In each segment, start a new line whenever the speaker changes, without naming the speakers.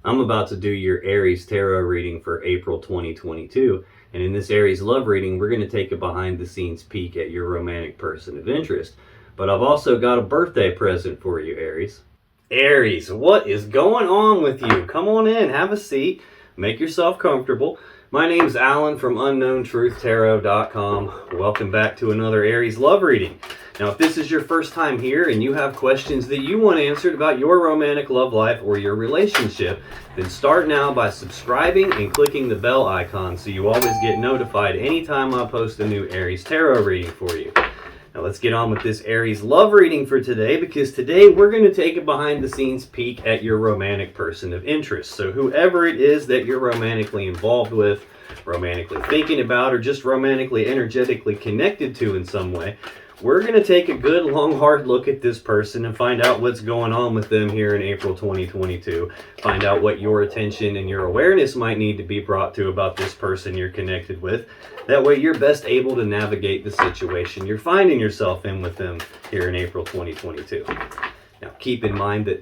I'm about to do your Aries tarot reading for April 2022. And in this Aries love reading, we're going to take a behind the scenes peek at your romantic person of interest. But I've also got a birthday present for you, Aries. Aries, what is going on with you? Come on in, have a seat, make yourself comfortable. My name's Alan from UnknownTruthTarot.com. Welcome back to another Aries love reading. Now, if this is your first time here and you have questions that you want answered about your romantic love life or your relationship, then start now by subscribing and clicking the bell icon so you always get notified anytime I post a new Aries tarot reading for you. Now let's get on with this Aries love reading for today, because today we're going to take a behind the scenes peek at your romantic person of interest. So whoever it is that you're romantically involved with, romantically thinking about, or just romantically energetically connected to in some way, we're going to take a good long hard look at this person and find out what's going on with them here in April 2022. Find out what your attention and your awareness might need to be brought to about this person you're connected with. That way you're best able to navigate the situation you're finding yourself in with them here in April 2022. Now keep in mind that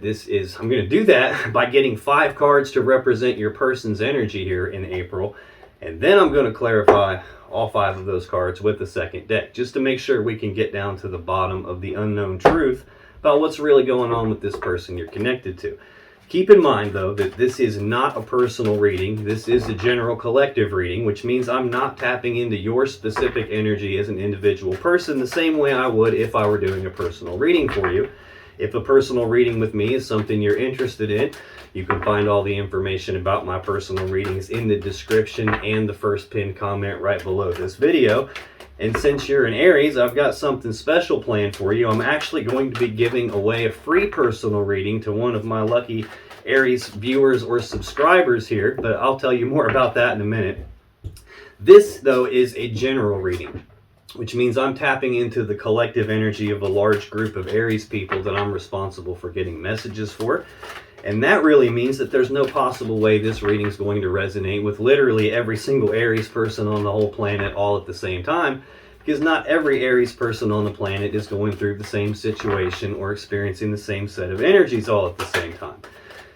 I'm going to do that by getting 5 cards to represent your person's energy here in April. And then I'm going to clarify all 5 of those cards with the second deck, just to make sure we can get down to the bottom of the unknown truth about what's really going on with this person you're connected to. Keep in mind, though, that this is not a personal reading. This is a general collective reading, which means I'm not tapping into your specific energy as an individual person the same way I would if I were doing a personal reading for you. If a personal reading with me is something you're interested in, you can find all the information about my personal readings in the description and the first pinned comment right below this video. And since you're an Aries, I've got something special planned for you. I'm actually going to be giving away a free personal reading to one of my lucky Aries viewers or subscribers here, but I'll tell you more about that in a minute. This, though, is a general reading, which means I'm tapping into the collective energy of a large group of Aries people that I'm responsible for getting messages for. And that really means that there's no possible way this reading is going to resonate with literally every single Aries person on the whole planet all at the same time, because not every Aries person on the planet is going through the same situation or experiencing the same set of energies all at the same time.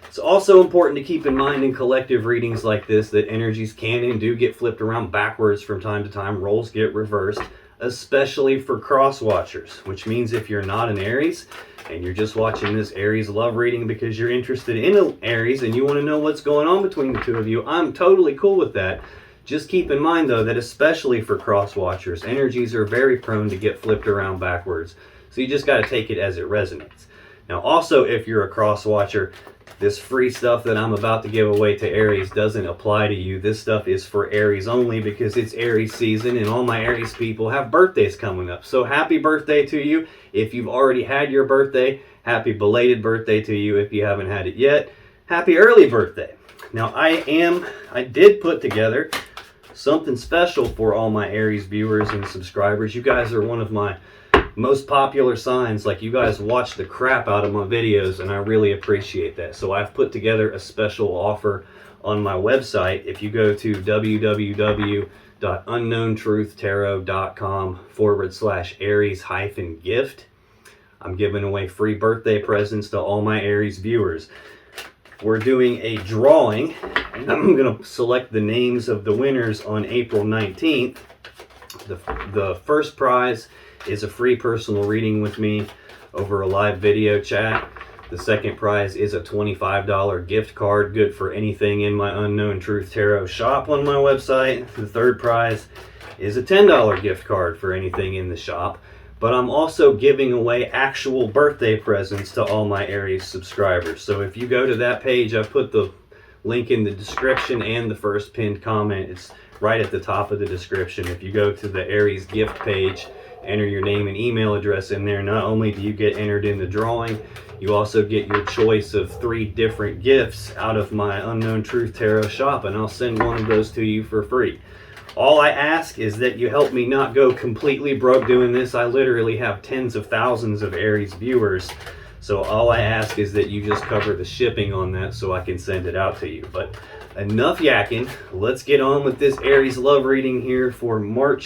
It's also important to keep in mind in collective readings like this that energies can and do get flipped around backwards from time to time. Roles get reversed, especially for cross watchers, which means if you're not an Aries and you're just watching this Aries love reading because you're interested in an Aries and you want to know what's going on between the two of you, I'm totally cool with that. Just keep in mind, though, that especially for cross watchers, energies are very prone to get flipped around backwards. So you just got to take it as it resonates. Now, also, if you're a cross watcher, this free stuff that I'm about to give away to Aries doesn't apply to you. This stuff is for Aries only because it's Aries season and all my Aries people have birthdays coming up. So happy birthday to you. If you've already had your birthday, happy belated birthday to you. If you haven't had it yet, happy early birthday. Now I did put together something special for all my Aries viewers and subscribers. You guys are one of my most popular signs. Like, you guys watch the crap out of my videos and I really appreciate that. So I've put together a special offer on my website. If you go to www.unknowntruthtarot.com/Aries-gift, I'm giving away free birthday presents to all my Aries viewers. We're doing a drawing and I'm going to select the names of the winners on April 19th. The first prize is a free personal reading with me over a live video chat. The second prize is a $25 gift card, good for anything in my Unknown Truth Tarot shop on my website. The third prize is a $10 gift card for anything in the shop. But I'm also giving away actual birthday presents to all my Aries subscribers. So if you go to that page, I put the link in the description and the first pinned comment. It's right at the top of the description. If you go to the Aries gift page, enter your name and email address in there, not only do you get entered in the drawing, you also get your choice of 3 different gifts out of my Unknown Truth Tarot shop, and I'll send one of those to you for free. All I ask is that you help me not go completely broke doing this. I literally have tens of thousands of Aries viewers, so all I ask is that you just cover the shipping on that so I can send it out to you. But enough yakking. Let's get on with this Aries love reading here for April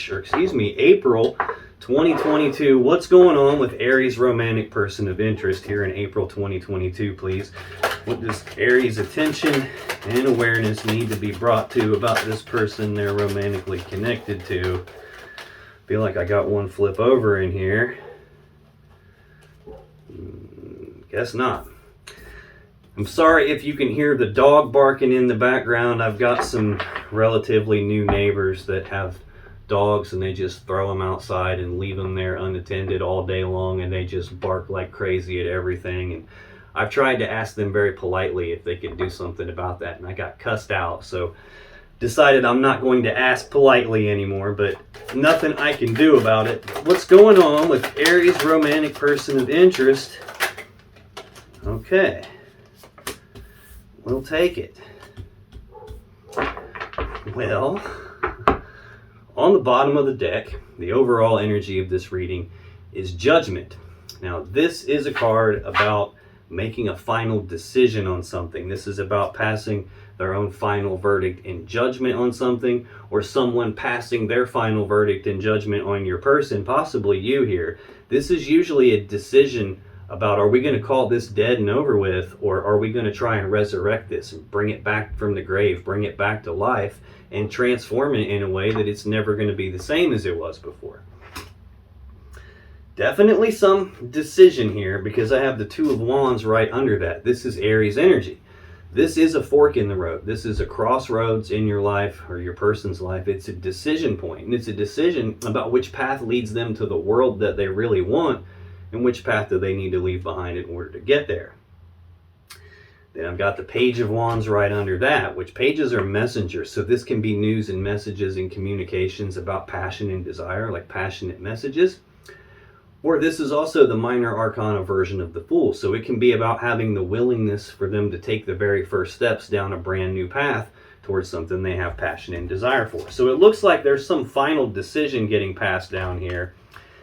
2022. What's going on with Aries romantic person of interest here in April 2022, please? What does Aries attention and awareness need to be brought to about this person they're romantically connected to? Feel like I got one flip over in here. Guess not. I'm sorry if you can hear the dog barking in the background. I've got some relatively new neighbors that have dogs and they just throw them outside and leave them there unattended all day long, and they just bark like crazy at everything. And I've tried to ask them very politely if they could do something about that, and I got cussed out. So decided I'm not going to ask politely anymore, but nothing I can do about it. What's going on with Aries romantic person of interest? Okay, we'll take it. Well, on the bottom of the deck, the overall energy of this reading is Judgment. Now, this is a card about making a final decision on something. This is about passing their own final verdict and judgment on something, or someone passing their final verdict and judgment on your person, possibly you here. This is usually a decision about, are we going to call this dead and over with, or are we going to try and resurrect this and bring it back from the grave, bring it back to life, and transform it in a way that it's never going to be the same as it was before. Definitely some decision here, because I have the Two of Wands right under that. This is Aries energy. This is a fork in the road. This is a crossroads in your life or your person's life. It's a decision point, and it's a decision about which path leads them to the world that they really want, and which path do they need to leave behind in order to get there. Then I've got the Page of Wands right under that, which pages are messengers. So this can be news and messages and communications about passion and desire, like passionate messages. Or this is also the minor arcana version of the Fool. So it can be about having the willingness for them to take the very first steps down a brand new path towards something they have passion and desire for. So it looks like there's some final decision getting passed down here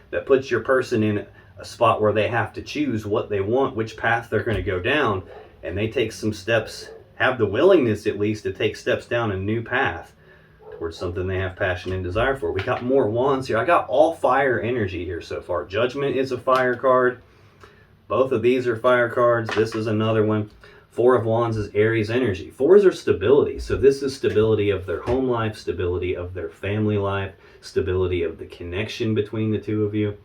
that puts your person in a spot where they have to choose what they want, which path they're going to go down, and they take some steps, have the willingness at least to take steps down a new path towards something they have passion and desire for. We got more wands here. I got all fire energy here so far. Judgment is a fire card. Both of these are fire cards. This is another one. Four of Wands is Aries energy. Fours are stability. So this is stability of their home life, stability of their family life, stability of the connection between the two of you.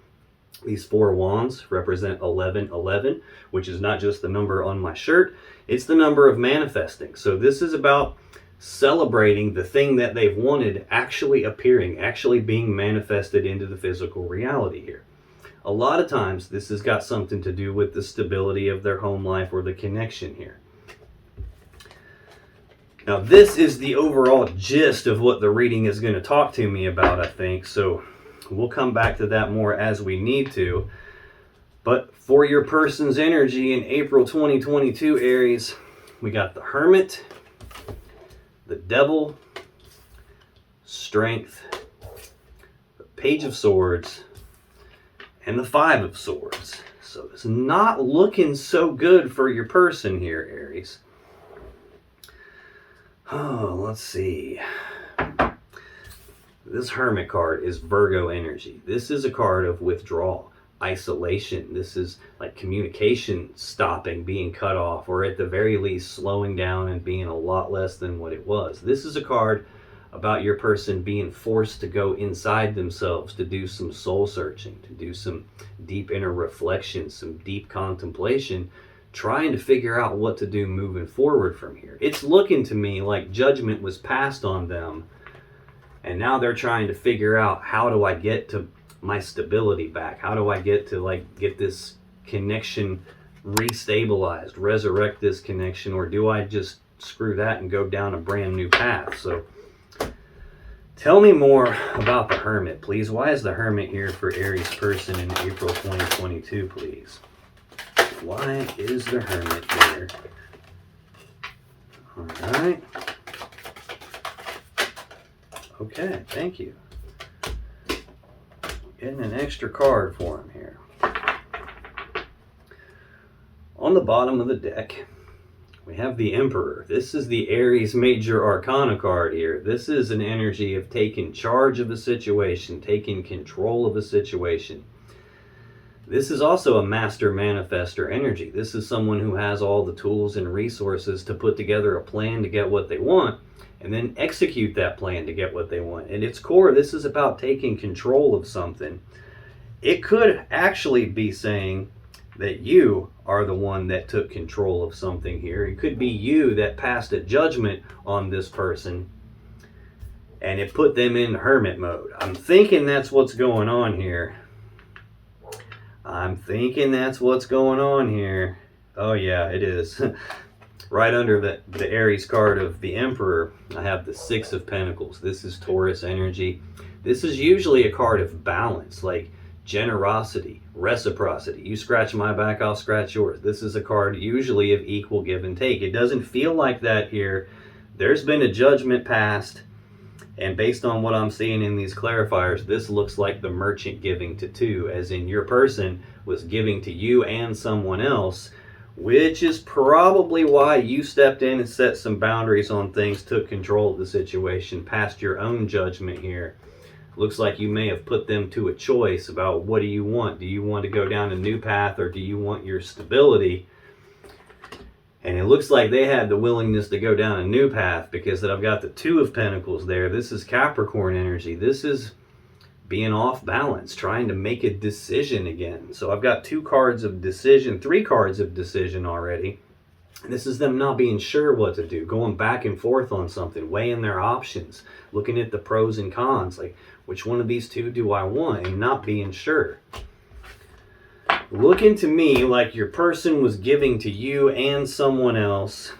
These four wands represent 1111, which is not just the number on my shirt, it's the number of manifesting. So this is about celebrating the thing that they've wanted actually appearing, actually being manifested into the physical reality here. A lot of times this has got something to do with the stability of their home life or the connection here. Now this is the overall gist of what the reading is going to talk to me about, I think. So we'll come back to that more as we need to. But for your person's energy in April 2022, Aries, we got the Hermit, the Devil, Strength, the Page of Swords, and the Five of Swords. So it's not looking so good for your person here, Aries. Oh, let's see. This Hermit card is Virgo energy. This is a card of withdrawal, isolation. This is like communication stopping, being cut off, or at the very least slowing down and being a lot less than what it was. This is a card about your person being forced to go inside themselves, to do some soul searching, to do some deep inner reflection, some deep contemplation, trying to figure out what to do moving forward from here. It's looking to me like judgment was passed on them, and now they're trying to figure out, how do I get to my stability back? How do I get to get this connection restabilized, resurrect this connection, or do I just screw that and go down a brand new path? So tell me more about the Hermit, please. Why is the Hermit here for Aries person in April 2022, please? Why is the Hermit here? All right. Okay, thank you. Getting an extra card for him here. On the bottom of the deck, we have the Emperor. This is the Aries Major Arcana card here. This is an energy of taking charge of a situation, taking control of a situation. This is also a master manifester energy. This is someone who has all the tools and resources to put together a plan to get what they want and then execute that plan to get what they want. At its core, this is about taking control of something. It could actually be saying that you are the one that took control of something here. It could be you that passed a judgment on this person and it put them in hermit mode. I'm thinking that's what's going on here. I'm thinking that's what's going on here. Oh yeah, it is. Right under the Aries card of the Emperor, I have the Six of Pentacles. This is Taurus energy. This is usually a card of balance, like generosity, reciprocity. You scratch my back, I'll scratch yours. This is a card usually of equal give and take. It doesn't feel like that here. There's been a judgment passed, and based on what I'm seeing in these clarifiers, this looks like the merchant giving to two, as in your person was giving to you and someone else, which is probably why you stepped in and set some boundaries on things, took control of the situation, passed your own judgment here. Looks like you may have put them to a choice about what do you want? Do you want to go down a new path, or do you want your stability? And it looks like they had the willingness to go down a new path, because I've got the Two of Pentacles there. This is Capricorn energy. This is being off balance, trying to make a decision again. So I've got two cards of decision, three cards of decision already. This is them not being sure what to do, going back and forth on something, weighing their options, looking at the pros and cons, like which one of these two do I want, and not being sure. Looking to me like your person was giving to you and someone else,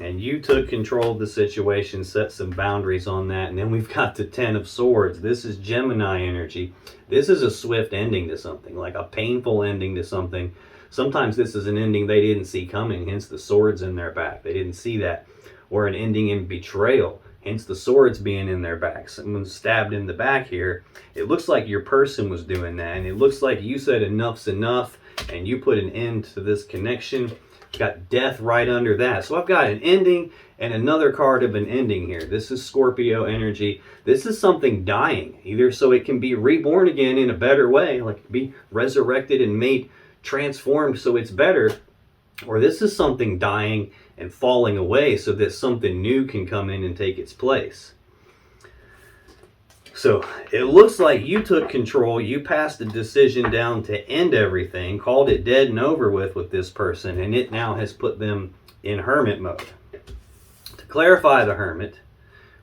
and you took control of the situation, set some boundaries on that. And then we've got the Ten of Swords. This is Gemini energy. This is a swift ending to something, like a painful ending to something. Sometimes this is an ending they didn't see coming, hence the swords in their back. They didn't see that. Or an ending in betrayal, hence the swords being in their back. Someone stabbed in the back here. It looks like your person was doing that, and it looks like you said enough's enough, and you put an end to this connection. Got death right under that. So I've got an ending and another card of an ending here. This is Scorpio energy. This is something dying, either so it can be reborn again in a better way, like be resurrected and made transformed so it's better, or this is something dying and falling away so that something new can come in and take its place. So it looks like you took control, you passed a decision down to end everything, called it dead and over with this person, and it now has put them in hermit mode. To clarify the hermit,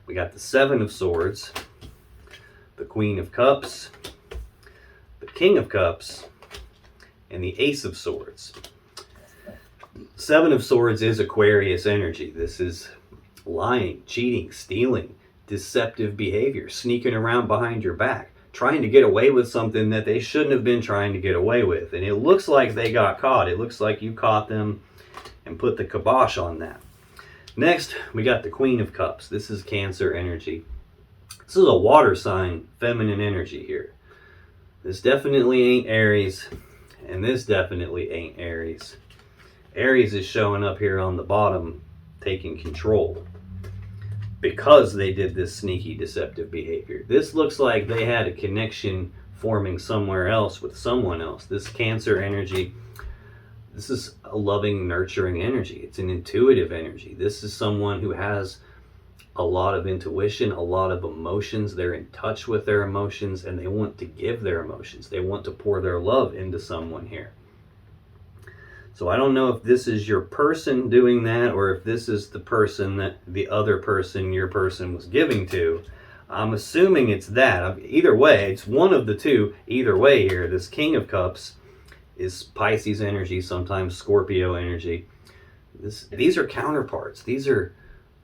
we got the Seven of Swords, the Queen of Cups, the King of Cups, and the Ace of Swords. Seven of Swords is Aquarius energy. This is lying, cheating, stealing, deceptive behavior, sneaking around behind your back, trying to get away with something that they shouldn't have been trying to get away with. And it looks like they got caught. It looks like you caught them and put the kibosh on that. Next, we got the Queen of Cups. This is Cancer energy. This is a water sign, feminine energy here. This definitely ain't Aries, and this definitely ain't Aries. Aries is showing up here on the bottom, taking control, because they did this sneaky, deceptive behavior. This looks like they had a connection forming somewhere else with someone else. This Cancer energy, this is a loving, nurturing energy. It's an intuitive energy. This is someone who has a lot of intuition, a lot of emotions. They're in touch with their emotions, and they want to give their emotions. They want to pour their love into someone here. So I don't know if this is your person doing that, or if this is the person that the other person, your person, was giving to. I'm assuming it's that. Either way, it's one of the two. Either way here, this King of Cups is Pisces energy, sometimes Scorpio energy. These are counterparts. These are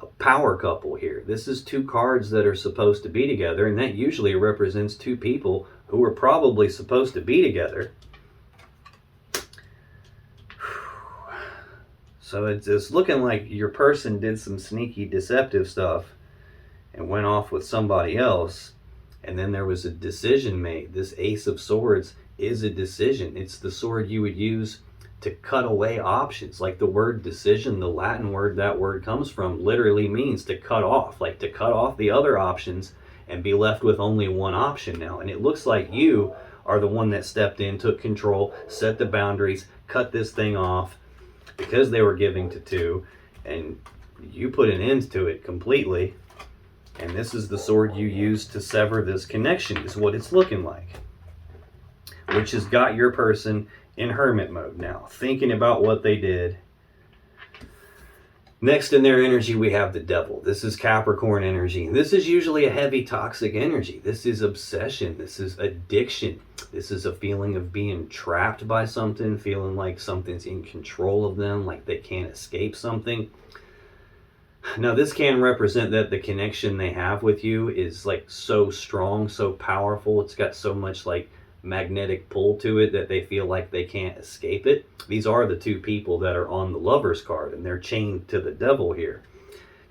a power couple here. This is two cards that are supposed to be together, and that usually represents two people who are probably supposed to be together. So it's looking like your person did some sneaky, deceptive stuff and went off with somebody else, and then there was a decision made. This Ace of Swords is a decision. It's the sword you would use to cut away options. Like the word decision, the Latin word that word comes from, literally means to cut off, like to cut off the other options and be left with only one option now. And it looks like you are the one that stepped in, took control, set the boundaries, cut this thing off because they were giving to two, and you put an end to it completely. And this is the sword you used to sever this connection, is what it's looking like. Which has got your person in hermit mode now, thinking about what they did. Next in their energy, we have the devil. This is Capricorn energy. This is usually a heavy toxic energy. This is obsession. This is addiction. This is a feeling of being trapped by something, feeling like something's in control of them, like they can't escape something. Now, this can represent that the connection they have with you is like so strong, so powerful. It's got so much like magnetic pull to it that they feel like they can't escape it. These are the two people that are on the Lovers card, and they're chained to the devil here.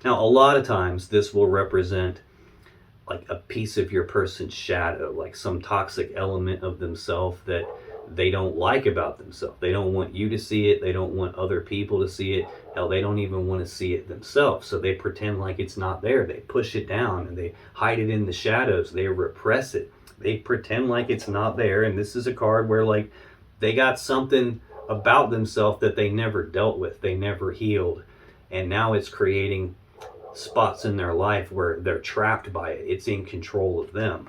Now, a lot of times this will represent like a piece of your person's shadow, like some toxic element of themselves that they don't like about themselves. They don't want you to see it. They don't want other people to see it. Hell, they don't even want to see it themselves. So they pretend like it's not there. They push it down and they hide it in the shadows. They repress it. They pretend like it's not there. And this is a card where like they got something about themselves that they never dealt with. They never healed. And now it's creating spots in their life where they're trapped by it. It's in control of them.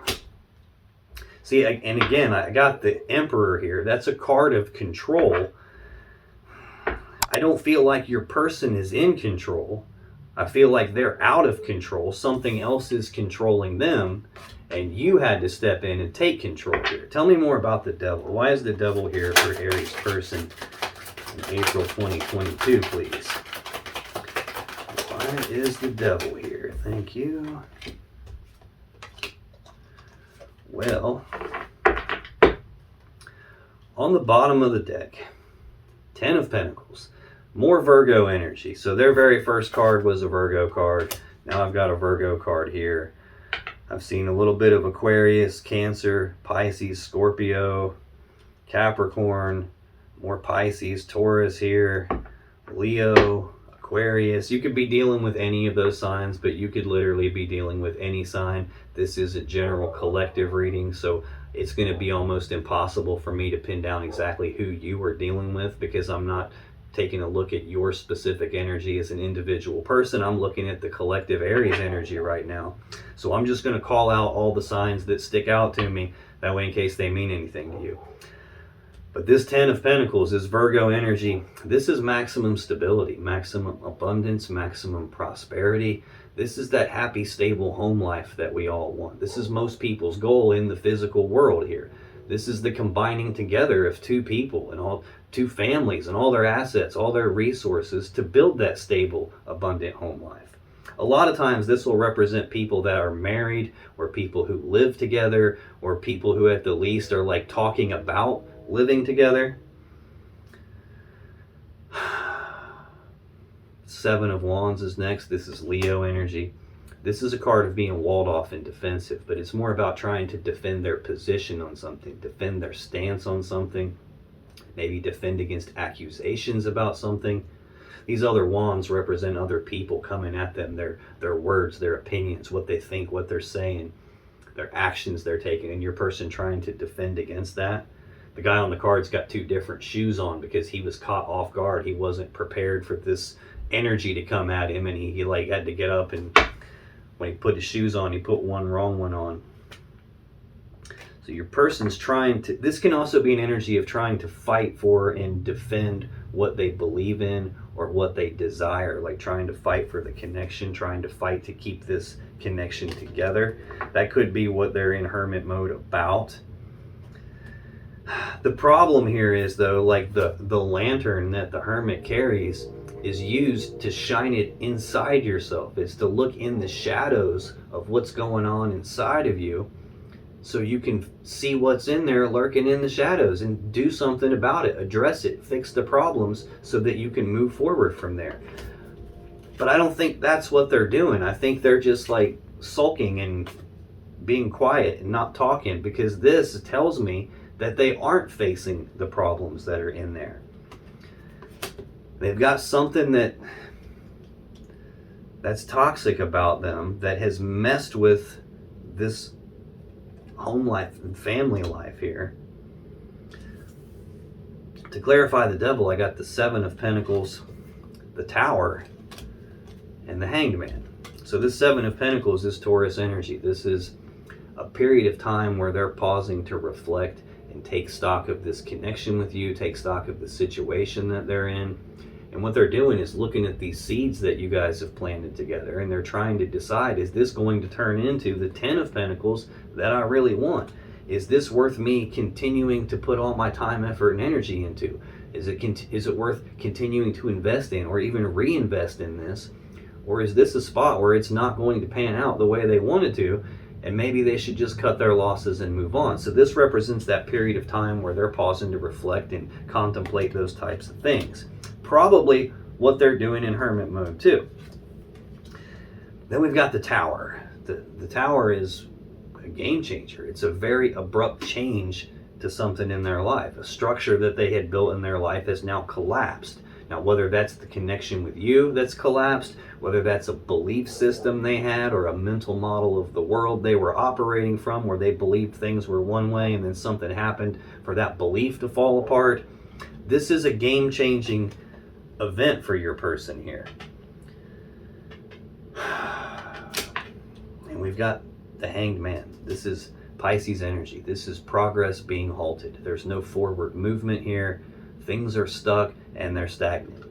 See, and again, I got the Emperor here. That's a card of control. I don't feel like your person is in control. I feel like they're out of control. Something else is controlling them, and you had to step in and take control here. Tell me more about the devil. Why is the devil here for Aries person in April 2022, please? Why is the devil here? Thank you. Well, on the bottom of the deck, 10 of Pentacles, more Virgo energy. So their very first card was a Virgo card. Now I've got a Virgo card here. I've seen a little bit of Aquarius, Cancer, Pisces, Scorpio, Capricorn, more Pisces, Taurus here, Leo, Aquarius. You could be dealing with any of those signs, but you could literally be dealing with any sign. This is a general collective reading, so it's going to be almost impossible for me to pin down exactly who you are dealing with, because I'm not taking a look at your specific energy as an individual person. I'm looking at the collective Aries energy right now. So I'm just going to call out all the signs that stick out to me, that way in case they mean anything to you. But this 10 of Pentacles is Virgo energy. This is maximum stability, maximum abundance, maximum prosperity. This is that happy, stable home life that we all want. This is most people's goal in the physical world here. This is the combining together of two people and all two families and all their assets, all their resources to build that stable, abundant home life. A lot of times this will represent people that are married, or people who live together, or people who at the least are like talking about living together. 7 of Wands is next. This is Leo energy. This is a card of being walled off and defensive, but it's more about trying to defend their position on something, defend their stance on something, maybe defend against accusations about something. These other wands represent other people coming at them, their words, their opinions, what they think, what they're saying, their actions they're taking, and your person trying to defend against that. The guy on the card's got 2 different shoes on because he was caught off guard. He wasn't prepared for this energy to come at him, and he like had to get up, and when he put his shoes on, he put one wrong one on. So your person's trying to, this can also be an energy of trying to fight for and defend what they believe in or what they desire, like trying to fight for the connection, trying to fight to keep this connection together. That could be what they're in hermit mode about. The problem here is though, like the lantern that the hermit carries is used to shine it inside yourself. It's to look in the shadows of what's going on inside of you, so you can see what's in there lurking in the shadows and do something about it, address it, fix the problems so that you can move forward from there. But I don't think that's what they're doing. I think they're just like sulking and being quiet and not talking, because this tells me that they aren't facing the problems that are in there. They've got something that's toxic about them that has messed with this home life and family life here. To clarify the devil, I got the Seven of Pentacles, the Tower, and the Hanged Man. So this Seven of Pentacles is Taurus energy. This is a period of time where they're pausing to reflect and take stock of this connection with you, take stock of the situation that they're in. And what they're doing is looking at these seeds that you guys have planted together, and they're trying to decide, is this going to turn into the Ten of Pentacles that I really want? Is this worth me continuing to put all my time, effort, and energy into? Is it worth continuing to invest in or even reinvest in this? Or is this a spot where it's not going to pan out the way they wanted to, and maybe they should just cut their losses and move on? So this represents that period of time where they're pausing to reflect and contemplate those types of things. Probably what they're doing in hermit mode too. Then we've got the Tower. The Tower is a game changer. It's a very abrupt change to something in their life. A structure that they had built in their life has now collapsed. Now, whether that's the connection with you that's collapsed, whether that's a belief system they had or a mental model of the world they were operating from where they believed things were one way and then something happened for that belief to fall apart, this is a game-changing event for your person here. And we've got the Hanged Man. This is Pisces energy. This is progress being halted. There's no forward movement here. Things are stuck and they're stagnant.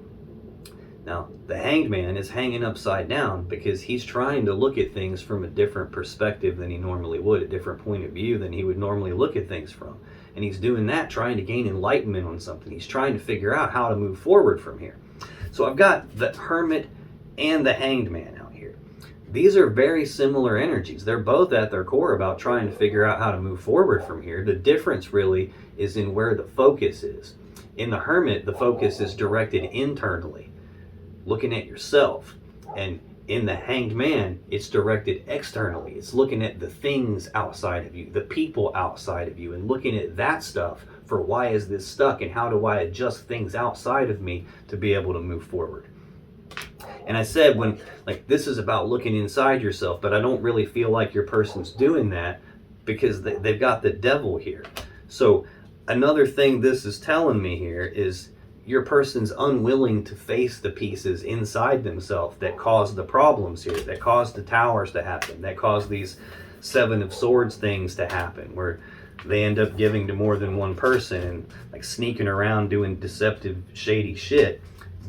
Now, the Hanged Man is hanging upside down because he's trying to look at things from a different perspective than he normally would, a different point of view than he would normally look at things from. And he's doing that, trying to gain enlightenment on something. He's trying to figure out how to move forward from here. So I've got the Hermit and the Hanged Man out here. These are very similar energies. They're both at their core about trying to figure out how to move forward from here. The difference really is in where the focus is. In the Hermit, the focus is directed internally, looking at yourself. And in the Hanged Man, it's directed externally. It's looking at the things outside of you, the people outside of you, and looking at that stuff for why is this stuck and how do I adjust things outside of me to be able to move forward. And I said this is about looking inside yourself, but I don't really feel like your person's doing that because they've got the devil here. So another thing this is telling me here is your person's unwilling to face the pieces inside themselves that caused the problems here, that caused the towers to happen, that caused these Seven of Swords things to happen, where they end up giving to more than one person and like sneaking around doing deceptive, shady shit.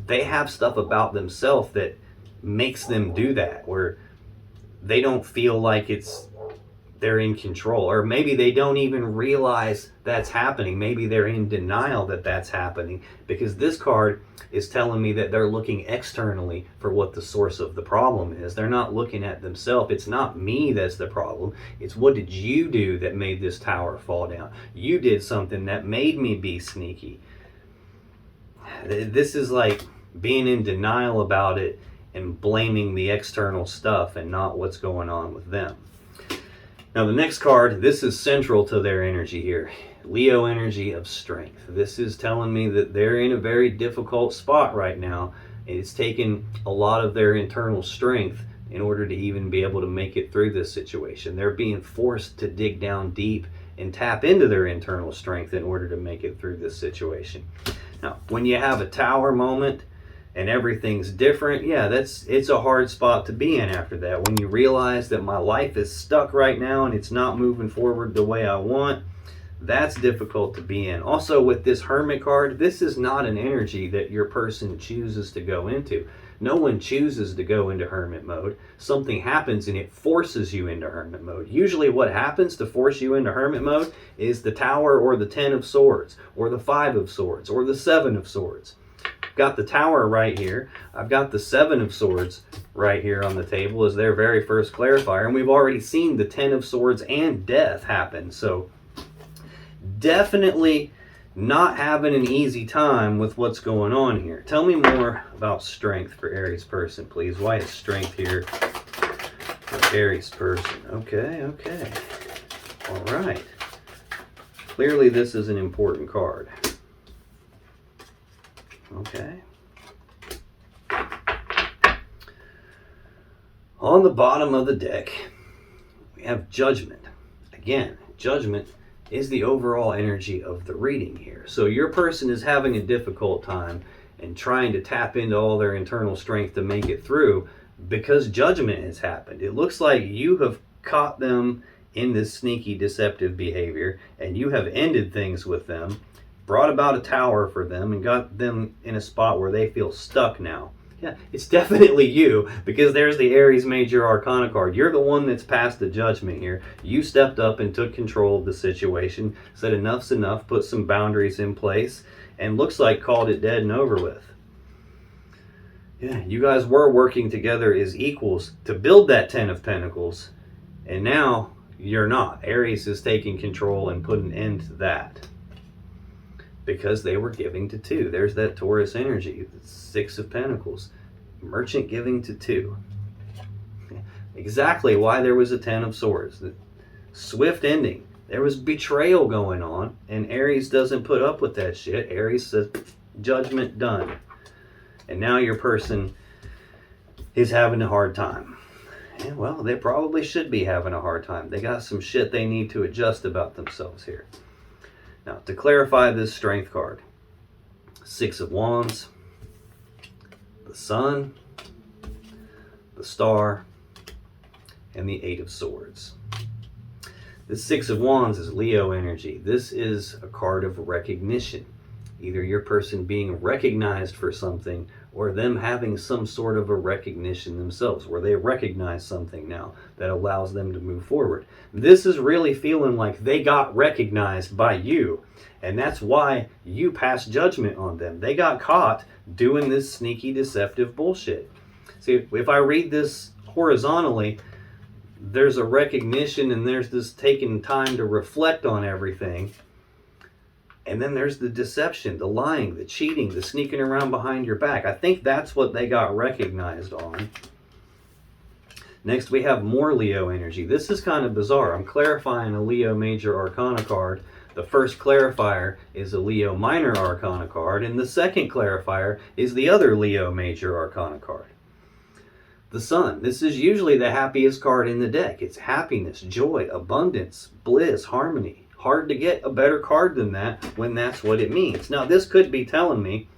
They have stuff about themselves that makes them do that, where they don't feel like they're in control, or maybe they don't even realize that's happening. Maybe they're in denial that that's happening, because this card is telling me that they're looking externally for what the source of the problem is. They're not looking at themselves. It's not me that's the problem. It's what did you do that made this tower fall down? You did something that made me be sneaky. This is like being in denial about it and blaming the external stuff and not what's going on with them. Now the next card, this is central to their energy here. Leo energy of strength. This is telling me that they're in a very difficult spot right now. It's taken a lot of their internal strength in order to even be able to make it through this situation. They're being forced to dig down deep and tap into their internal strength in order to make it through this situation. Now, when you have a tower moment and everything's different, yeah, it's a hard spot to be in after that. When you realize that my life is stuck right now and it's not moving forward the way I want, that's difficult to be in. Also, with this Hermit card, this is not an energy that your person chooses to go into. No one chooses to go into hermit mode. Something happens and it forces you into hermit mode. Usually what happens to force you into hermit mode is the Tower or the Ten of Swords or the Five of Swords or the Seven of Swords. I've got the Tower right here. I've got the Seven of Swords right here on the table as their very first clarifier. And we've already seen the Ten of Swords and Death happen. So definitely not having an easy time with what's going on here. Tell me more about strength for Aries person, please. Why is strength here for Aries person? Okay. All right. Clearly this is an important card. Okay. On the bottom of the deck, we have Judgment. Again, Judgment is the overall energy of the reading here. So your person is having a difficult time and trying to tap into all their internal strength to make it through because judgment has happened. It looks like you have caught them in this sneaky, deceptive behavior, and you have ended things with them, brought about a tower for them, and got them in a spot where they feel stuck now. Yeah, it's definitely you, because there's the Aries Major Arcana card. You're the one that's passed the judgment here. You stepped up and took control of the situation, said enough's enough, put some boundaries in place, and looks like called it dead and over with. Yeah, you guys were working together as equals to build that Ten of Pentacles, and now you're not. Aries is taking control and put an end to that because they were giving to two. There's that Taurus energy, the Six of Pentacles. Merchant giving to two. Exactly why there was a Ten of Swords. The swift ending. There was betrayal going on, and Aries doesn't put up with that shit. Aries says, judgment done. And now your person is having a hard time. And well, they probably should be having a hard time. They got some shit they need to adjust about themselves here. Now, to clarify this strength card, Six of Wands, the Sun, the Star, and the Eight of Swords. This Six of Wands is Leo energy. This is a card of recognition. Either your person being recognized for something or them having some sort of a recognition themselves where they recognize something now that allows them to move forward. This is really feeling like they got recognized by you, and that's why you passed judgment on them. They got caught doing this sneaky, deceptive bullshit. See, if I read this horizontally, there's a recognition and there's this taking time to reflect on everything. And then there's the deception, the lying, the cheating, the sneaking around behind your back. I think that's what they got recognized on. Next, we have more Leo energy. This is kind of bizarre. I'm clarifying a Leo Major Arcana card. The first clarifier is a Leo Minor Arcana card, and the second clarifier is the other Leo Major Arcana card. The Sun. This is usually the happiest card in the deck. It's happiness, joy, abundance, bliss, harmony. Hard to get a better card than that when that's what it means. Now, this could be telling me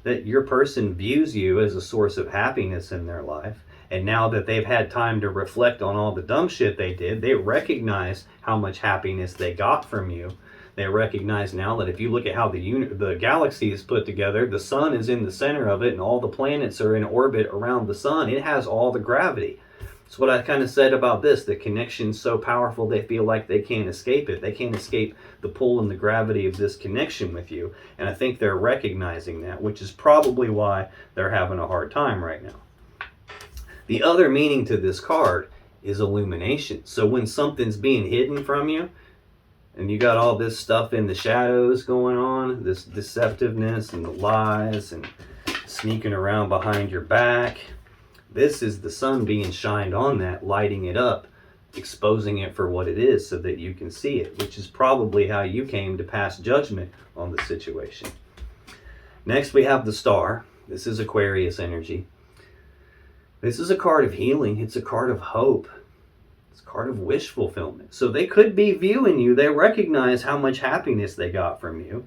that your person views you as a source of happiness in their life. And now that they've had time to reflect on all the dumb shit they did, they recognize how much happiness they got from you. They recognize now that if you look at how the galaxy is put together, the sun is in the center of it and all the planets are in orbit around the sun. It has all the gravity. It's what I kind of said about this. The connection's so powerful they feel like they can't escape it. They can't escape the pull and the gravity of this connection with you. And I think they're recognizing that, which is probably why they're having a hard time right now. The other meaning to this card is illumination. So when something's being hidden from you, and you got all this stuff in the shadows going on, this deceptiveness and the lies and sneaking around behind your back, this is the sun being shined on that, lighting it up, exposing it for what it is so that you can see it, which is probably how you came to pass judgment on the situation. Next, we have the Star. This is Aquarius energy. This is a card of healing. It's a card of hope. It's a card of wish fulfillment. So they could be viewing you. They recognize how much happiness they got from you.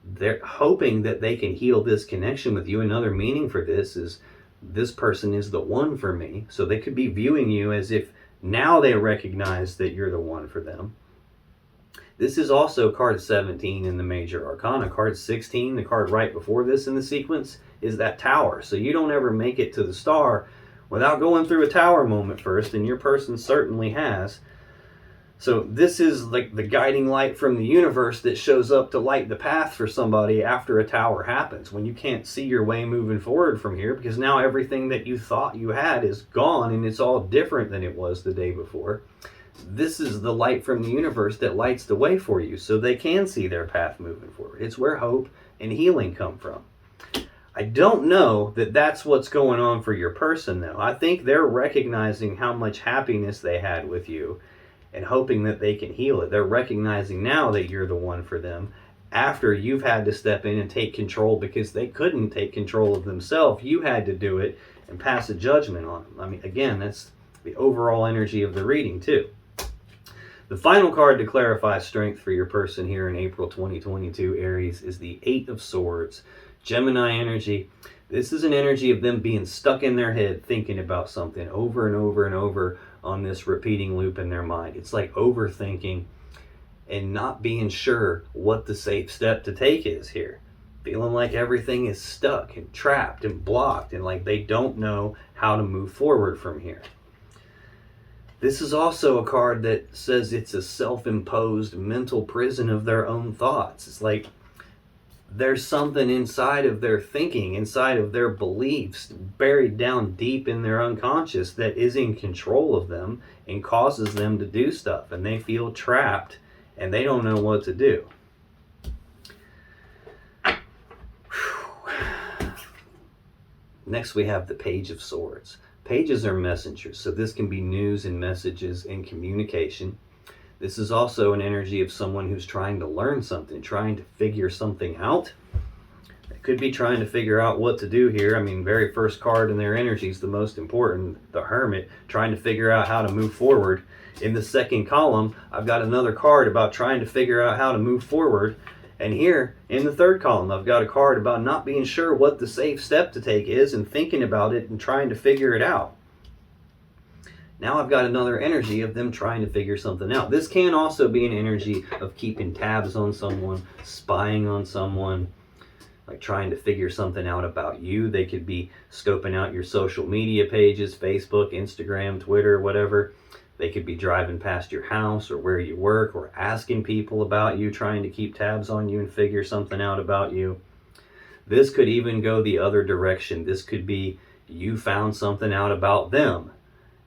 They're hoping that they can heal this connection with you. Another meaning for this is this person is the one for me. So they could be viewing you as if now they recognize that you're the one for them. This is also card 17 in the Major Arcana. Card 16, the card right before this in the sequence, is that Tower. So you don't ever make it to the Star without going through a Tower moment first, and your person certainly has. So this is like the guiding light from the universe that shows up to light the path for somebody after a tower happens, when you can't see your way moving forward from here because now everything that you thought you had is gone and it's all different than it was the day before. This is the light from the universe that lights the way for you so they can see their path moving forward. It's where hope and healing come from. I don't know that that's what's going on for your person, though. I think they're recognizing how much happiness they had with you and hoping that they can heal it. They're recognizing now that you're the one for them after you've had to step in and take control because they couldn't take control of themselves. You had to do it and pass a judgment on them. I mean, again, that's the overall energy of the reading, too. The final card to clarify strength for your person here in April 2022, Aries, is the Eight of Swords. Gemini energy. This is an energy of them being stuck in their head thinking about something over and over and over on this repeating loop in their mind. It's like overthinking and not being sure what the safe step to take is here. Feeling like everything is stuck and trapped and blocked and like they don't know how to move forward from here. This is also a card that says it's a self-imposed mental prison of their own thoughts. It's like there's something inside of their thinking, inside of their beliefs, buried down deep in their unconscious that is in control of them and causes them to do stuff. And they feel trapped and they don't know what to do. Next we have the Page of Swords. Pages are messengers, so this can be news and messages and communication. This is also an energy of someone who's trying to learn something, trying to figure something out. They could be trying to figure out what to do here. I mean, very first card in their energy is the most important, the Hermit, trying to figure out how to move forward. In the second column, I've got another card about trying to figure out how to move forward. And here, in the third column, I've got a card about not being sure what the safe step to take is and thinking about it and trying to figure it out. Now I've got another energy of them trying to figure something out. This can also be an energy of keeping tabs on someone, spying on someone, like trying to figure something out about you. They could be scoping out your social media pages, Facebook, Instagram, Twitter, whatever. They could be driving past your house or where you work or asking people about you, trying to keep tabs on you and figure something out about you. This could even go the other direction. This could be you found something out about them.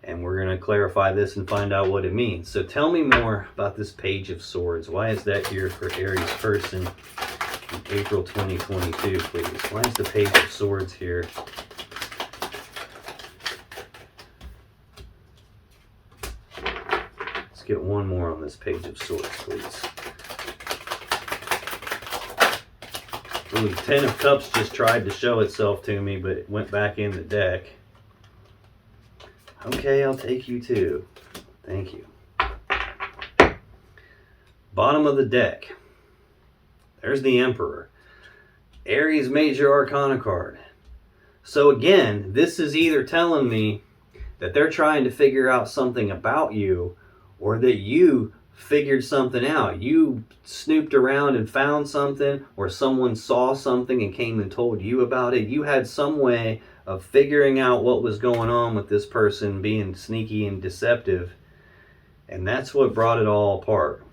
And we're going to clarify this and find out what it means. So tell me more about this Page of Swords. Why is that here for Aries person in April 2022, please? Why is the Page of Swords here? Let's get one more on this Page of Swords, please. Ooh, the Ten of Cups just tried to show itself to me, but it went back in the deck. Okay, I'll take you too. Thank you. Bottom of the deck. There's the Emperor. Aries Major Arcana card. So again, this is either telling me that they're trying to figure out something about you or that you figured something out. You snooped around and found something, or someone saw something and came and told you about it. You had some way of figuring out what was going on with this person being sneaky and deceptive, and that's what brought it all apart.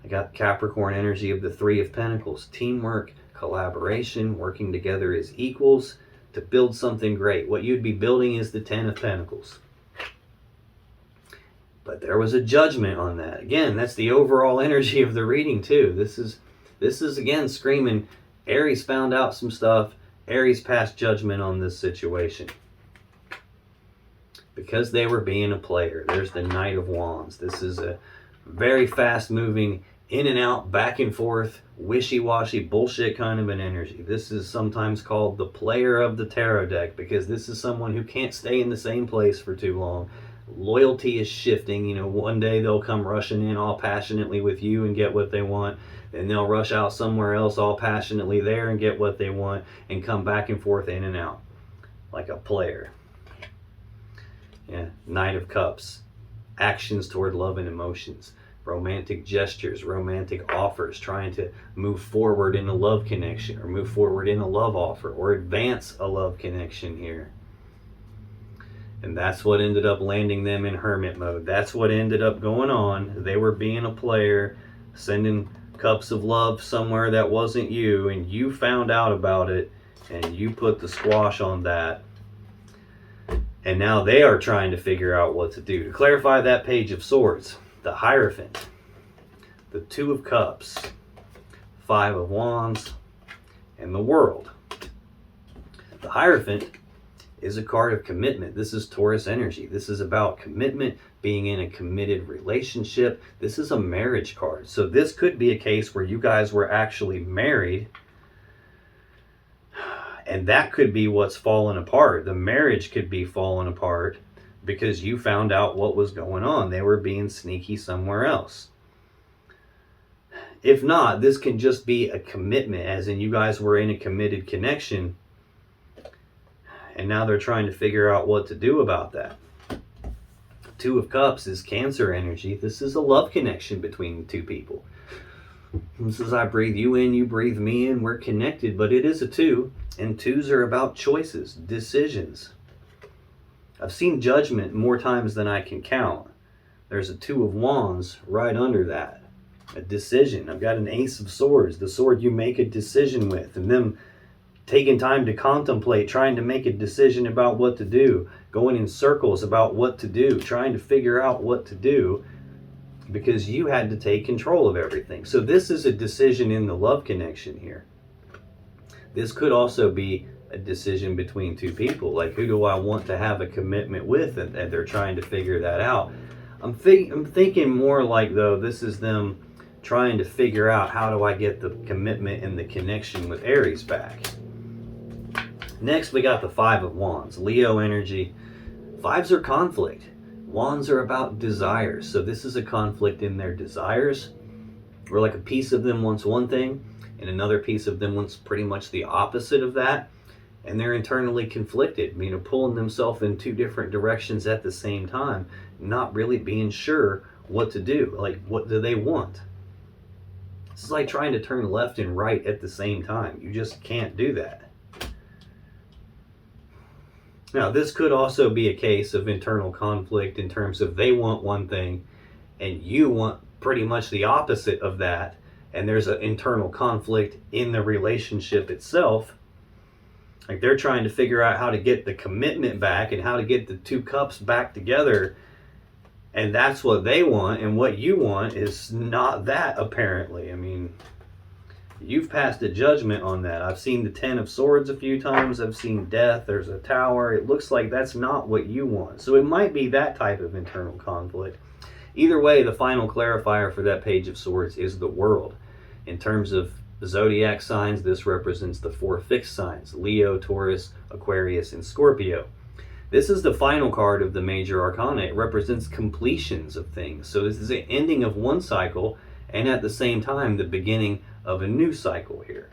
I got Capricorn energy of the Three of Pentacles. Teamwork, collaboration, working together as equals to build something great. What you'd be building is the Ten of Pentacles. But there was a judgment on that. Again, that's the overall energy of the reading too. This is again screaming, Aries found out some stuff. Aries passed judgment on this situation. Because they were being a player. There's the Knight of Wands. This is a very fast moving, in and out, back and forth, wishy-washy, bullshit kind of an energy. This is sometimes called the player of the tarot deck, because this is someone who can't stay in the same place for too long. Loyalty is shifting. You know, one day they'll come rushing in all passionately with you and get what they want. Then they'll rush out somewhere else all passionately there and get what they want and come back and forth in and out like a player. Yeah, Knight of Cups. Actions toward love and emotions. Romantic gestures, romantic offers, trying to move forward in a love connection or move forward in a love offer or advance a love connection here. And that's what ended up landing them in hermit mode. That's what ended up going on. They were being a player, sending cups of love somewhere that wasn't you, and you found out about it, and you put the squash on that. And now they are trying to figure out what to do. To clarify that Page of Swords, the Hierophant, the Two of Cups, Five of Wands, and the World. The Hierophant is a card of commitment. This is Taurus energy. This is about commitment, being in a committed relationship. This is a marriage card. So this could be a case where you guys were actually married, and that could be what's fallen apart. The marriage could be falling apart because you found out what was going on. They were being sneaky somewhere else. If not, this can just be a commitment, as in you guys were in a committed connection, and now they're trying to figure out what to do about that. Two of Cups is Cancer energy. This is a love connection between the two people. This is I breathe you in, you breathe me in, we're connected, but it is a two, and twos are about choices, decisions. I've seen Judgment more times than I can count. There's a Two of Wands right under that. A decision. I've got an Ace of Swords, the sword you make a decision with, and them taking time to contemplate, trying to make a decision about what to do, going in circles about what to do, trying to figure out what to do, because you had to take control of everything. So this is a decision in the love connection here. This could also be a decision between two people. Like, who do I want to have a commitment with? And they're trying to figure that out. I'm thinking more like, though, this is them trying to figure out, how do I get the commitment and the connection with Aries back? Next, we got the Five of Wands, Leo energy. Fives are conflict. Wands are about desires. So this is a conflict in their desires, where like a piece of them wants one thing and another piece of them wants pretty much the opposite of that. And they're internally conflicted, pulling themselves in two different directions at the same time, not really being sure what to do. Like, what do they want? This is like trying to turn left and right at the same time. You just can't do that. Now, this could also be a case of internal conflict in terms of they want one thing and you want pretty much the opposite of that. And there's an internal conflict in the relationship itself. Like, they're trying to figure out how to get the commitment back and how to get the two cups back together. And that's what they want. And what you want is not that, apparently. You've passed a judgment on that. I've seen the Ten of Swords a few times. I've seen Death. There's a Tower. It looks like that's not what you want. So it might be that type of internal conflict. Either way, the final clarifier for that Page of Swords is the World. In terms of zodiac signs, this represents the four fixed signs: Leo, Taurus, Aquarius, and Scorpio. This is the final card of the major arcana. It represents completions of things. So this is the ending of one cycle, and at the same time, the beginning of a new cycle here.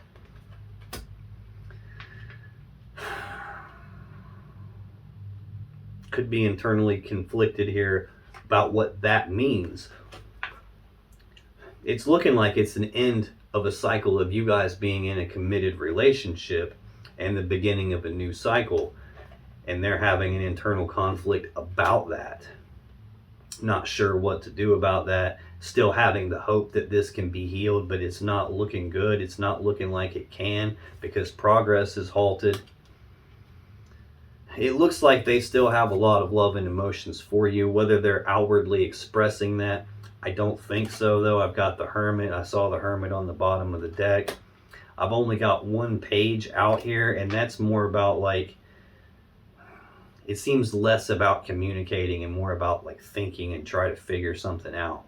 Could be internally conflicted here about what that means. It's looking like it's an end of a cycle of you guys being in a committed relationship and the beginning of a new cycle, and they're having an internal conflict about that. Not sure what to do about that. Still having the hope that this can be healed, but it's not looking good. It's not looking like it can, because progress is halted. It looks like they still have a lot of love and emotions for you, whether they're outwardly expressing that. I don't think so, though. I've got the Hermit. I saw the Hermit on the bottom of the deck. I've only got one page out here, and that's more about, like, it seems less about communicating and more about like thinking and try to figure something out.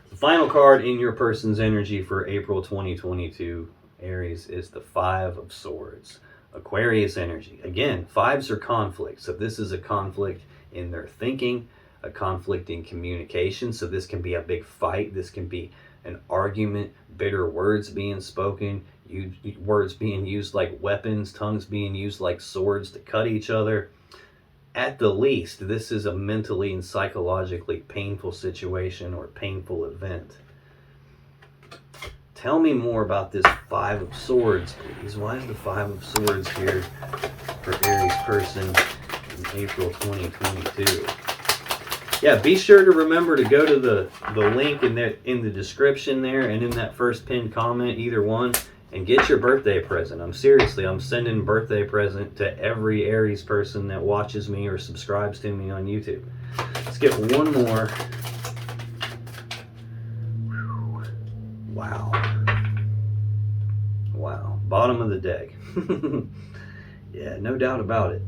The final card in your person's energy for April 2022, Aries, is the Five of Swords, Aquarius energy. Again, fives are conflict. So this is a conflict in their thinking, a conflict in communication. So this can be a big fight. This can be an argument, bitter words being spoken, words being used like weapons, tongues being used like swords to cut each other. At the least, this is a mentally and psychologically painful situation or painful event. Tell me more about this Five of Swords, please. Why is the Five of Swords here for Aries person in April 2022? Yeah, be sure to remember to go to the link in the description there and in that first pinned comment, either one, and get your birthday present. I'm sending a birthday present to every Aries person that watches me or subscribes to me on YouTube. Let's get one more. Wow. Wow. Bottom of the deck. Yeah, no doubt about it.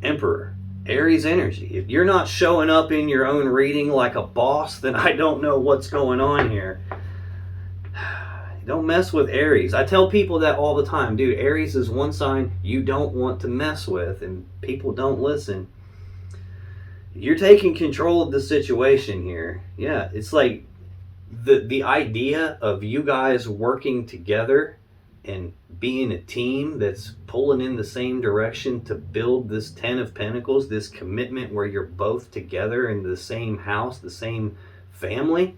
Emperor. Aries energy. If you're not showing up in your own reading like a boss, then I don't know what's going on here. Don't mess with Aries. I tell people that all the time. Dude, Aries is one sign you don't want to mess with, and people don't listen. You're taking control of the situation here. Yeah, it's like the idea of you guys working together and being a team that's pulling in the same direction to build this 10 of Pentacles, this commitment where you're both together in the same house, the same family.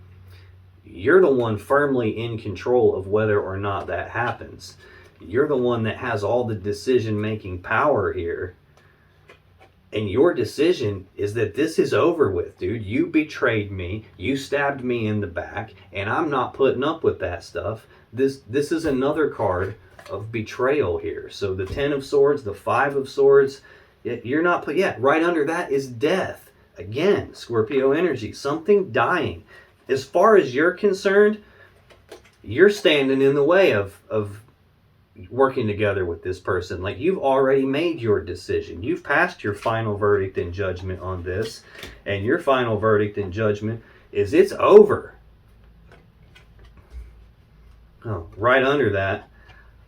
You're the one firmly in control of whether or not that happens. You're the one that has all the decision-making power here. And your decision is that this is over with, dude. You betrayed me. You stabbed me in the back. And I'm not putting up with that stuff. This is another card of betrayal here. So the 10 of Swords, the 5 of Swords, you're not put yet. Right under that is death. Again, Scorpio energy. Something dying. As far as you're concerned, you're standing in the way of working together with this person. Like, you've already made your decision. You've passed your final verdict and judgment on this, and your final verdict and judgment is it's over. Oh, right under that,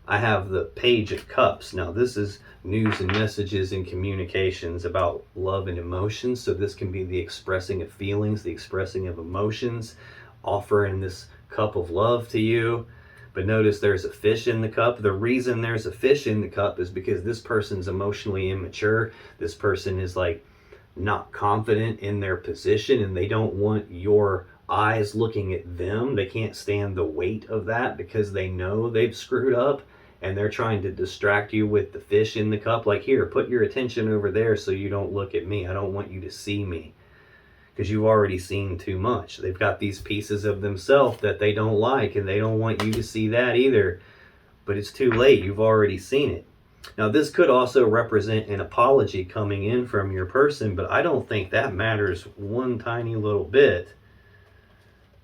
I have the Page of Cups. Now, this is news and messages and communications about love and emotions. So this can be the expressing of feelings, the expressing of emotions, offering this cup of love to you. But notice there's a fish in the cup. The reason there's a fish in the cup is because this person's emotionally immature. This person is like not confident in their position, and they don't want your eyes looking at them. They can't stand the weight of that because they know they've screwed up, and they're trying to distract you with the fish in the cup. Like, here, put your attention over there so you don't look at me. I don't want you to see me, because you've already seen too much. They've got these pieces of themselves that they don't like, and they don't want you to see that either. But it's too late. You've already seen it. Now, this could also represent an apology coming in from your person, but I don't think that matters one tiny little bit.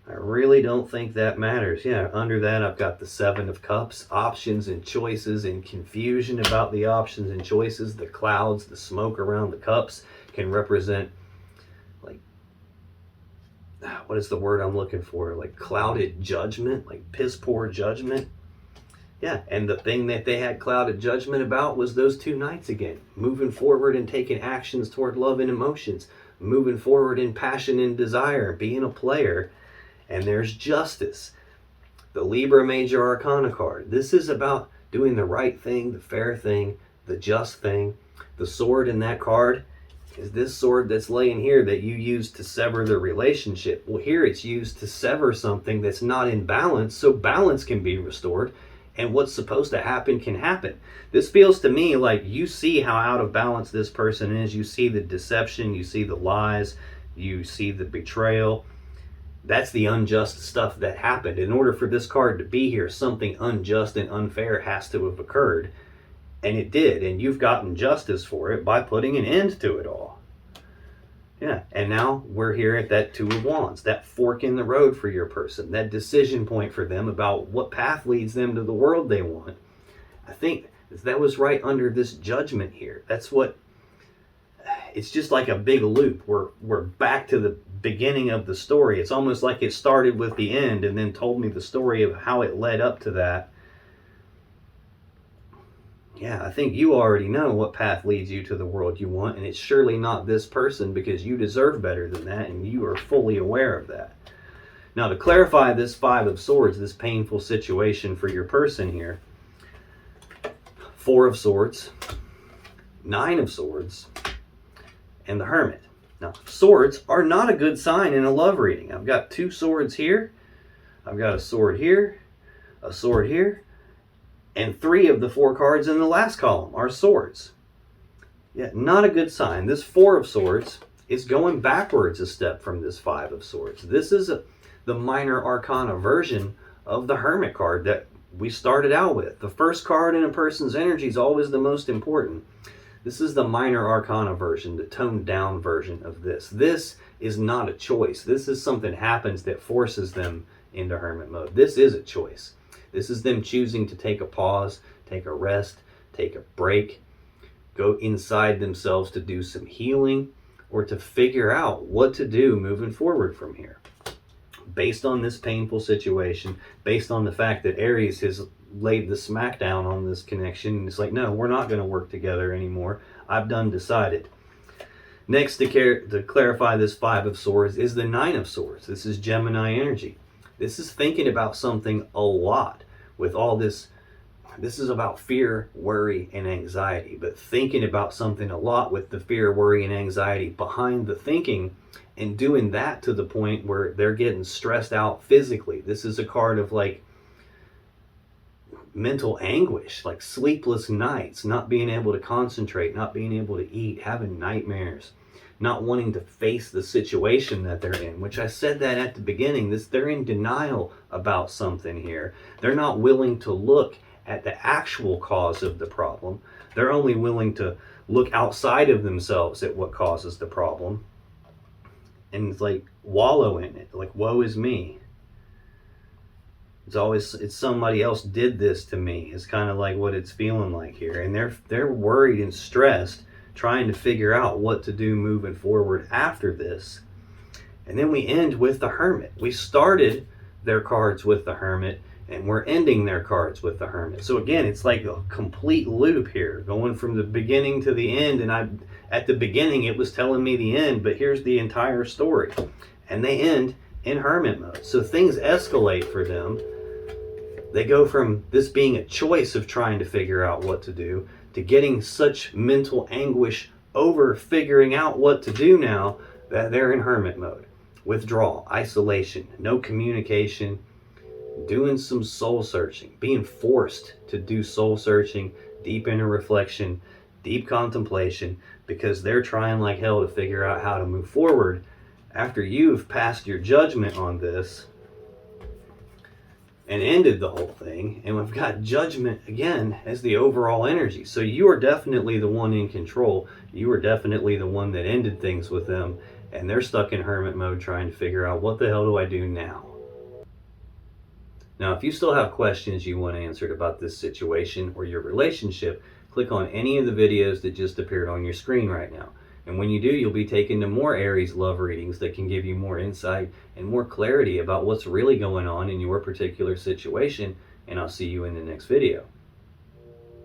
I really don't think that matters. Yeah, under that, I've got the 7 of Cups, options and choices and confusion about the options and choices. The clouds, the smoke around the cups can represent, like, what is the word I'm looking for? Like clouded judgment, like piss poor judgment. Yeah, and the thing that they had clouded judgment about was those 2 nights again. Moving forward and taking actions toward love and emotions. Moving forward in passion and desire, being a player. And there's justice. The Libra Major Arcana card. This is about doing the right thing, the fair thing, the just thing. The sword in that card is this sword that's laying here that you use to sever the relationship. Well, here it's used to sever something that's not in balance, so balance can be restored, and what's supposed to happen can happen. This feels to me like you see how out of balance this person is. You see the deception, you see the lies, you see the betrayal. That's the unjust stuff that happened. In order for this card to be here, something unjust and unfair has to have occurred. And it did. And you've gotten justice for it by putting an end to it all. Yeah. And now we're here at that 2 of Wands. That fork in the road for your person. That decision point for them about what path leads them to the world they want. I think that was right under this judgment here. That's what... It's just like a big loop. We're back to the beginning of the story. It's almost like it started with the end and then told me the story of how it led up to that. Yeah, I think you already know what path leads you to the world you want, and it's surely not this person, because you deserve better than that, and you are fully aware of that. Now, to clarify this 5 of Swords, this painful situation for your person here, 4 of Swords, 9 of Swords, and the Hermit. Now, swords are not a good sign in a love reading. I've got 2 swords here. I've got a sword here, a sword here, and 3 of the 4 cards in the last column are swords. Yeah, not a good sign. This 4 of Swords is going backwards a step from this 5 of Swords. This is the minor arcana version of the Hermit card that we started out with. The first card in a person's energy is always the most important. This is the minor arcana version, the toned down version of this. This is not a choice. This is something happens that forces them into hermit mode. This is a choice. This is them choosing to take a pause, take a rest, take a break, go inside themselves to do some healing, or to figure out what to do moving forward from here. Based on this painful situation, based on the fact that Aries has laid the smackdown on this connection, it's like, no, we're not going to work together anymore. I've done decided. Next, to clarify this Five of Swords, is the Nine of Swords. This is Gemini energy. This is thinking about something a lot with all this. This is about fear, worry, and anxiety, but thinking about something a lot with the fear, worry, and anxiety behind the thinking, and doing that to the point where they're getting stressed out physically. This is a card of like mental anguish, like sleepless nights, not being able to concentrate, not being able to eat, having nightmares, not wanting to face the situation that they're in, which I said that at the beginning. They're in denial about something here. They're not willing to look at the actual cause of the problem. They're only willing to look outside of themselves at what causes the problem and like wallow in it, like woe is me. It's somebody else did this to me. It's kind of like what it's feeling like here. And they're worried and stressed, trying to figure out what to do moving forward after this. And then we end with the Hermit. We started their cards with the Hermit, and we're ending their cards with the Hermit. So again, it's like a complete loop here, going from the beginning to the end. And at the beginning, it was telling me the end, but here's the entire story. And they end in Hermit mode. So things escalate for them. They go from this being a choice of trying to figure out what to do to getting such mental anguish over figuring out what to do now that they're in Hermit mode. Withdrawal, isolation, no communication, doing some soul searching, being forced to do soul searching, deep inner reflection, deep contemplation, because they're trying like hell to figure out how to move forward after you've passed your judgment on this and ended the whole thing. And we've got Judgment again as the overall energy. So you are definitely the one in control. You are definitely the one that ended things with them, and they're stuck in Hermit mode trying to figure out, what the hell do I do now? Now, if you still have questions you want answered about this situation or your relationship, click on any of the videos that just appeared on your screen right now. And when you do, you'll be taken to more Aries love readings that can give you more insight and more clarity about what's really going on in your particular situation. And I'll see you in the next video.